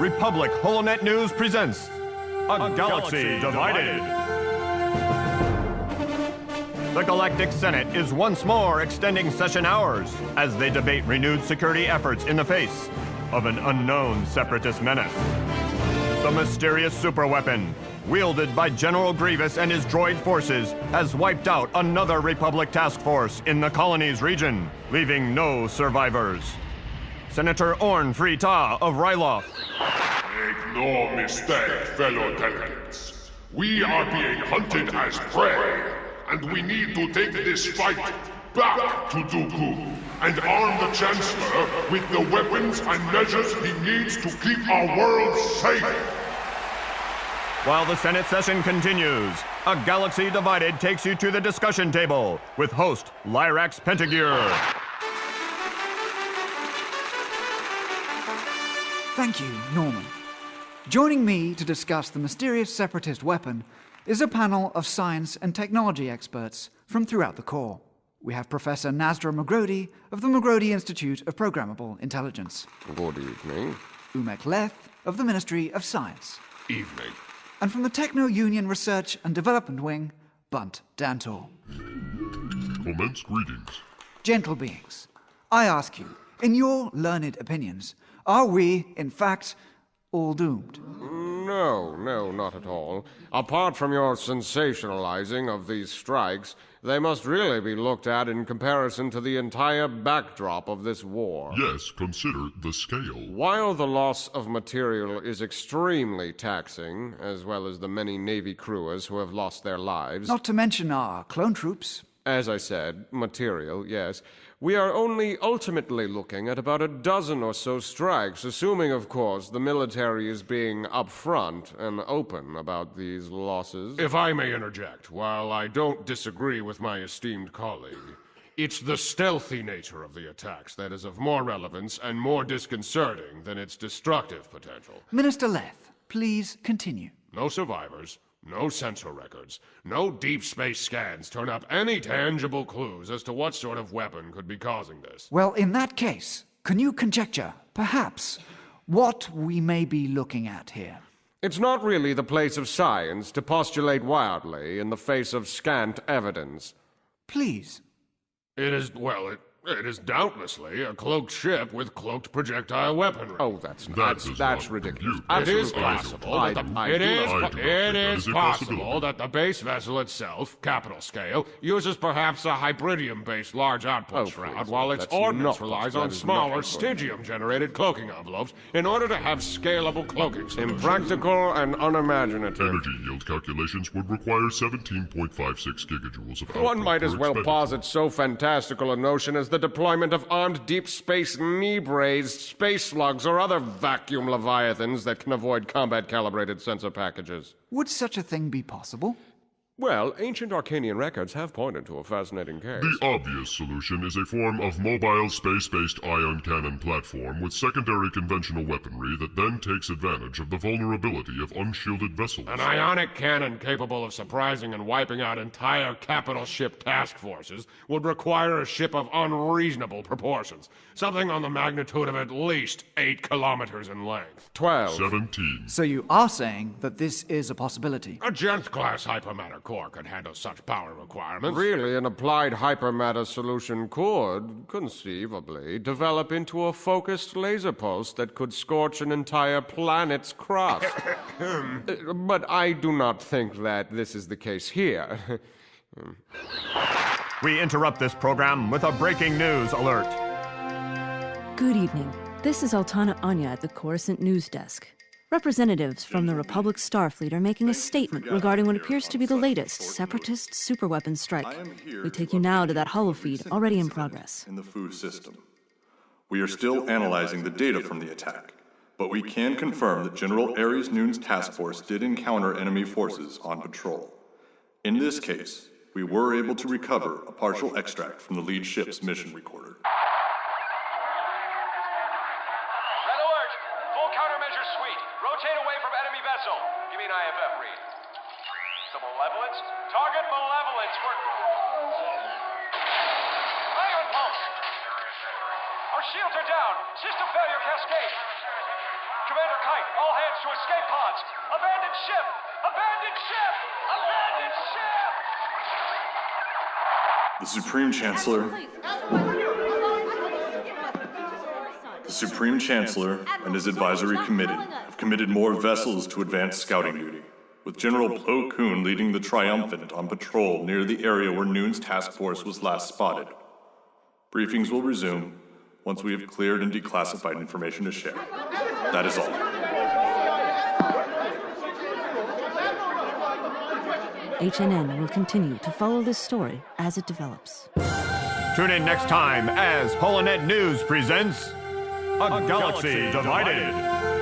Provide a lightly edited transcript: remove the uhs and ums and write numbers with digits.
Republic HoloNetNews presents A Galaxy Divided. The Galactic Senate is once more extending session hours as they debate renewed security efforts in the face of an unknown separatist menace. The mysterious superweapon, wielded by General Grievous and his droid forces, has wiped out another Republic task force in the colonies region, leaving no survivors. Senator Orn Frita of Ryloth. Make no mistake, fellow delegates. We are being hunted as prey, and we need to take this fight back to Dooku and arm the Chancellor with the weapons and measures he needs to keep our world safe. While the Senate session continues, A Galaxy Divided takes you to the discussion table with host Lyrax Pentagear. Thank you, Norman. Joining me to discuss the mysterious separatist weapon is a panel of science and technology experts from throughout the Corps. We have Professor Nasra Magrodi of the Magrodi Institute of Programmable Intelligence. Good evening. Umek Leth of the Ministry of Science. Evening. And from the Techno-Union Research and Development Wing, Bunt Dantor. Commence greetings. Gentle beings, I ask you, in your learned opinions, are we, in fact, all doomed? No, not at all. Apart from your sensationalizing of these strikes, they must really be looked at in comparison to the entire backdrop of this war. Yes, consider the scale. While the loss of material is extremely taxing, as well as the many Navy crewers who have lost their lives... Not to mention our clone troops. As I said, material, yes. We are only ultimately looking at about a dozen or so strikes, assuming, of course, the military is being upfront and open about these losses. If I may interject, while I don't disagree with my esteemed colleague, it's the stealthy nature of the attacks that is of more relevance and more disconcerting than its destructive potential. Minister Leth, please continue. No survivors. No sensor records, no deep space scans turn up any tangible clues as to what sort of weapon could be causing this. Well, in that case, can you conjecture, perhaps, what we may be looking at here? It's not really the place of science to postulate wildly in the face of scant evidence. Please. It is doubtlessly a cloaked ship with cloaked projectile weaponry. Oh, that's ridiculous. It is possible that the base vessel itself, capital scale, uses perhaps a hybridium-based large output shroud, while its ordnance relies on smaller Stygium-generated cloaking envelopes in order to have scalable cloaking solutions. Impractical and unimaginative. Energy yield calculations would require 17.56 gigajoules of output. One might as well expenditure. posit so fantastical a notion as the deployment of armed deep space knee-brazed space slugs or other vacuum leviathans that can avoid combat-calibrated sensor packages. Would such a thing be possible? Well, ancient Arcanian records have pointed to a fascinating case. The obvious solution is a form of mobile space-based ion cannon platform with secondary conventional weaponry that then takes advantage of the vulnerability of unshielded vessels. An ionic cannon capable of surprising and wiping out entire capital ship task forces would require a ship of unreasonable proportions, something on the magnitude of at least 8 kilometers in length. 12. 17. So you are saying that this is a possibility? A Gent-class hypermatter core could handle such power requirements. Really, an applied hypermatter solution could, conceivably, develop into a focused laser pulse that could scorch an entire planet's crust. But I do not think that this is the case here. We interrupt this program with a breaking news alert. Good evening. This is Altana Anya at the Coruscant News Desk. Representatives from the Republic Starfleet are making a statement regarding what appears to be the latest separatist superweapon strike. We take you now to that holofeed already in progress. In the food system. We are still analyzing the data from the attack, but we can confirm that General Ares Noon's task force did encounter enemy forces on patrol. In this case, we were able to recover a partial extract from the lead ship's mission recorder. Rotate away from enemy vessel. You mean IFF read. The Malevolence? Target Malevolence. Ion pulse. Our shields are down. System failure cascade. Commander Kite, all hands to escape pods. Abandoned ship! Abandoned ship! Abandoned ship! The Supreme Chancellor... The Supreme Chancellor and his advisory committee have committed more vessels to advance scouting duty, with General Plo Koon leading the Triumphant on patrol near the area where Noon's task force was last spotted. Briefings will resume once we have cleared and declassified information to share. That is all. HNN will continue to follow this story as it develops. Tune in next time as HoloNetNews presents A Galaxy Divided.